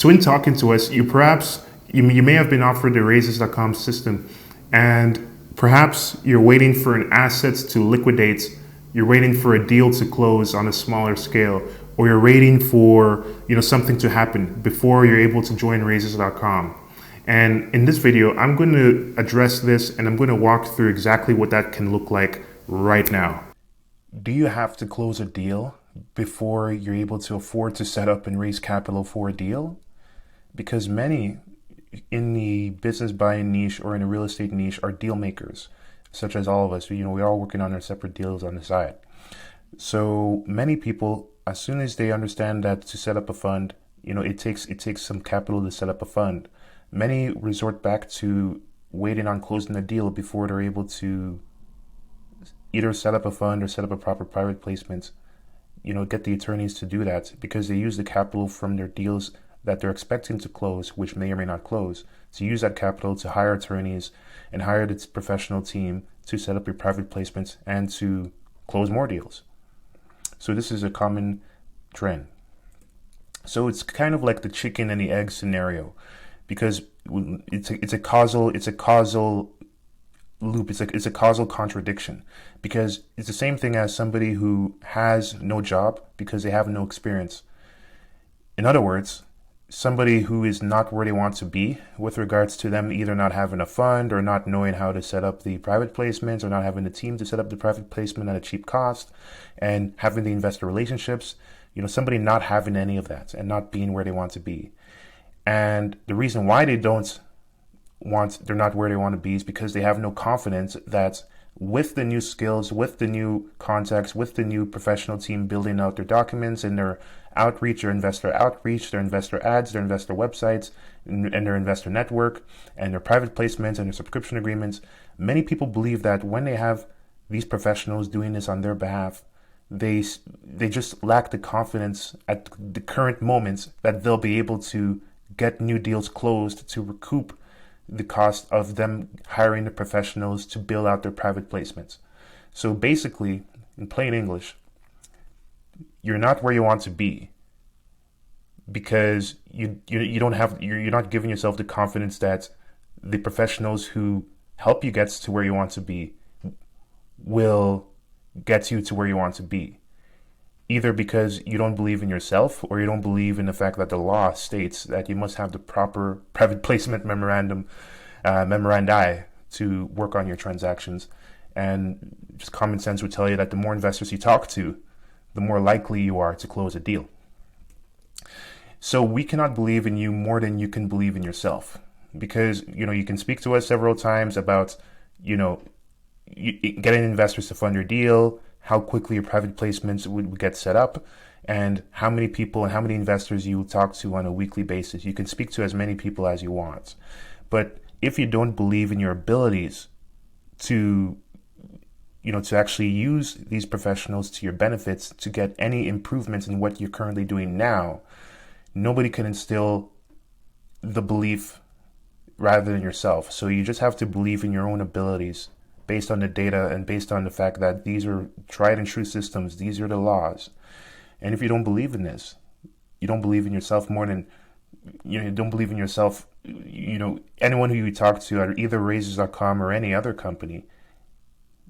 So in talking to us, you may have been offered the raises.com system, and perhaps you're waiting for an asset to liquidate, you're waiting for a deal to close on a smaller scale, or you're waiting for something to happen before you're able to join raises.com. And in this video, I'm going to address this, and I'm going to walk through exactly what that can look like right now. Do you have to close a deal before you're able to afford to set up and raise capital for a deal? Because many in the business buying niche or in a real estate niche are deal makers, such as all of us. We're all working on our separate deals on the side. So many people, as soon as they understand that to set up a fund, it takes some capital to set up a fund. Many resort back to waiting on closing a deal before they're able to either set up a fund or set up a proper private placement, get the attorneys to do that, because they use the capital from their deals that they're expecting to close, which may or may not close, to use that capital to hire attorneys and hire its professional team to set up your private placements and to close more deals. So this is a common trend. So it's kind of like the chicken and the egg scenario, because it's a causal loop. It's a causal contradiction, because it's the same thing as somebody who has no job because they have no experience. In other words, somebody who is not where they want to be with regards to them either not having a fund or not knowing how to set up the private placements or not having the team to set up the private placement at a cheap cost and having the investor relationships, somebody not having any of that and not being where they want to be. And the reason why they're not where they want to be is because they have no confidence that with the new skills, with the new contacts, with the new professional team building out their documents and their outreach, their investor ads, their investor websites, and their investor network, and their private placements and their subscription agreements, many people believe that when they have these professionals doing this on their behalf, they just lack the confidence at the current moments that they'll be able to get new deals closed to recoup the cost of them hiring the professionals to build out their private placements. So basically, in plain English, you're not where you want to be because you're not giving yourself the confidence that the professionals who help you get to where you want to be will get you to where you want to be. Either because you don't believe in yourself or you don't believe in the fact that the law states that you must have the proper private placement memorandi to work on your transactions. And just common sense would tell you that the more investors you talk to, the more likely you are to close a deal. So we cannot believe in you more than you can believe in yourself, because you can speak to us several times about getting investors to fund your deal, how quickly your private placements would get set up, and how many people and how many investors you talk to on a weekly basis. You can speak to as many people as you want. But if you don't believe in your abilities to actually use these professionals to your benefits to get any improvements in what you're currently doing now, nobody can instill the belief rather than yourself. So you just have to believe in your own abilities based on the data and based on the fact that these are tried and true systems. These are the laws. And if you don't believe in this, you don't believe in yourself more than, you don't believe in yourself, anyone who you talk to at either raises.com or any other company,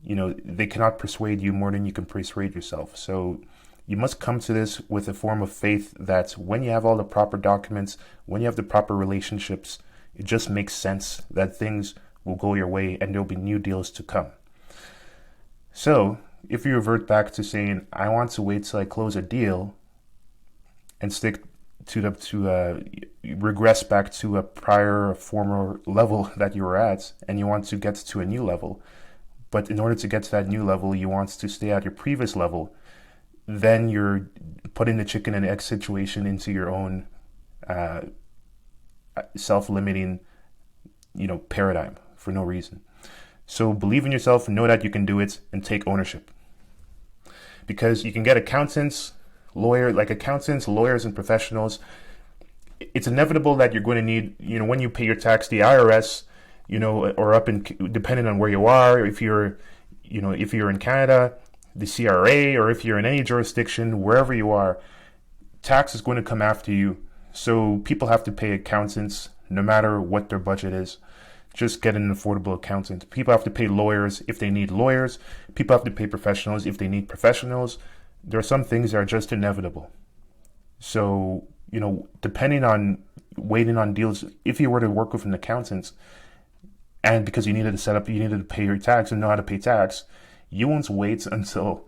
they cannot persuade you more than you can persuade yourself. So you must come to this with a form of faith that when you have all the proper documents, when you have the proper relationships, it just makes sense that things will go your way and there'll be new deals to come. So if you revert back to saying, I want to wait till I close a deal and stick to regress back to a prior former level that you were at, and you want to get to a new level, but in order to get to that new level, you want to stay at your previous level, then you're putting the chicken and egg situation into your own self-limiting, paradigm for no reason. So believe in yourself, know that you can do it, and take ownership. Because you can get accountants, lawyers, and professionals. It's inevitable that you're going to need, when you pay your tax, the IRS, or depending on where you are, if you're in Canada, the CRA, or if you're in any jurisdiction, wherever you are, tax is going to come after you So people have to pay accountants no matter what their budget is. Just get an affordable accountant. People have to pay lawyers if they need lawyers. People have to pay professionals if they need professionals. There are some things that are just inevitable. So, depending on waiting on deals, if you were to work with an accountant and because you needed to pay your tax and know how to pay tax, you won't wait until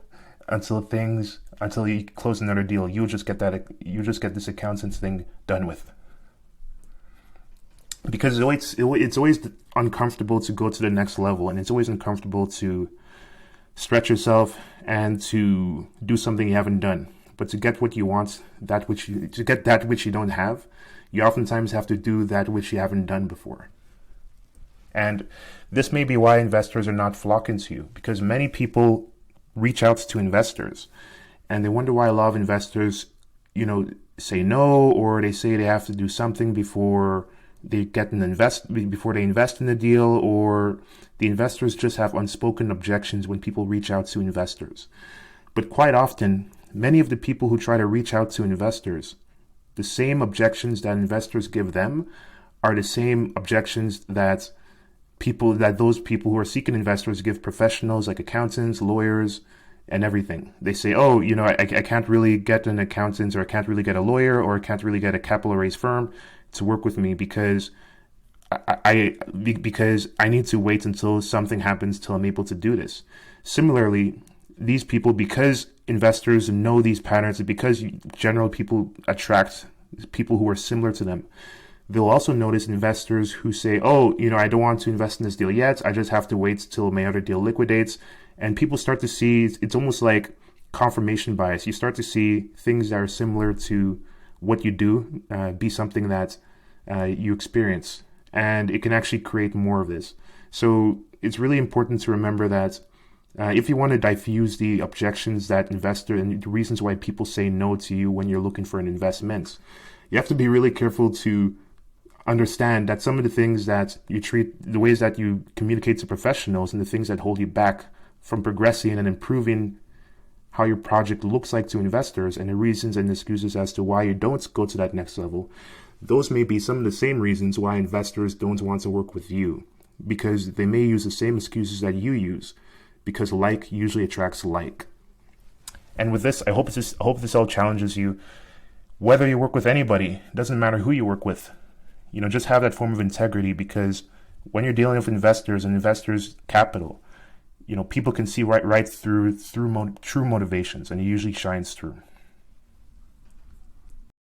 you close another deal. You just get this accountant thing done with. Because it's always uncomfortable to go to the next level, and it's always uncomfortable to stretch yourself and to do something you haven't done. But to get what you want, to get that which you don't have, you oftentimes have to do that which you haven't done before. And this may be why investors are not flocking to you, because many people reach out to investors and they wonder why a lot of investors, say no, or they say they have to do something before they invest in the deal, or the investors just have unspoken objections when people reach out to investors. But quite often, many of the people who try to reach out to investors, the same objections that investors give them are the same objections that those people who are seeking investors give professionals like accountants, lawyers, and everything. They say, I can't really get an accountant, or I can't really get a lawyer, or I can't really get a capital raise firm to work with me because I need to wait until something happens till I'm able to do this. Similarly, these people, because investors know these patterns, and because general people attract people who are similar to them, they'll also notice investors who say, I don't want to invest in this deal yet. I just have to wait till my other deal liquidates. And people start to see, it's almost like confirmation bias. You start to see things that are similar to what you do be something that you experience, and it can actually create more of this. So it's really important to remember that if you want to diffuse the objections that investor and the reasons why people say no to you when you're looking for an investment, you have to be really careful to understand that some of the things that you treat, the ways that you communicate to professionals, and the things that hold you back from progressing and improving how your project looks like to investors, and the reasons and excuses as to why you don't go to that next level, those may be some of the same reasons why investors don't want to work with you, because they may use the same excuses that you use, because like usually attracts like. And with this, I hope this all challenges you. Whether you work with anybody, it doesn't matter who you work with. Just have that form of integrity, because when you're dealing with investors and investors' capital, people can see right through true motivations, and it usually shines through.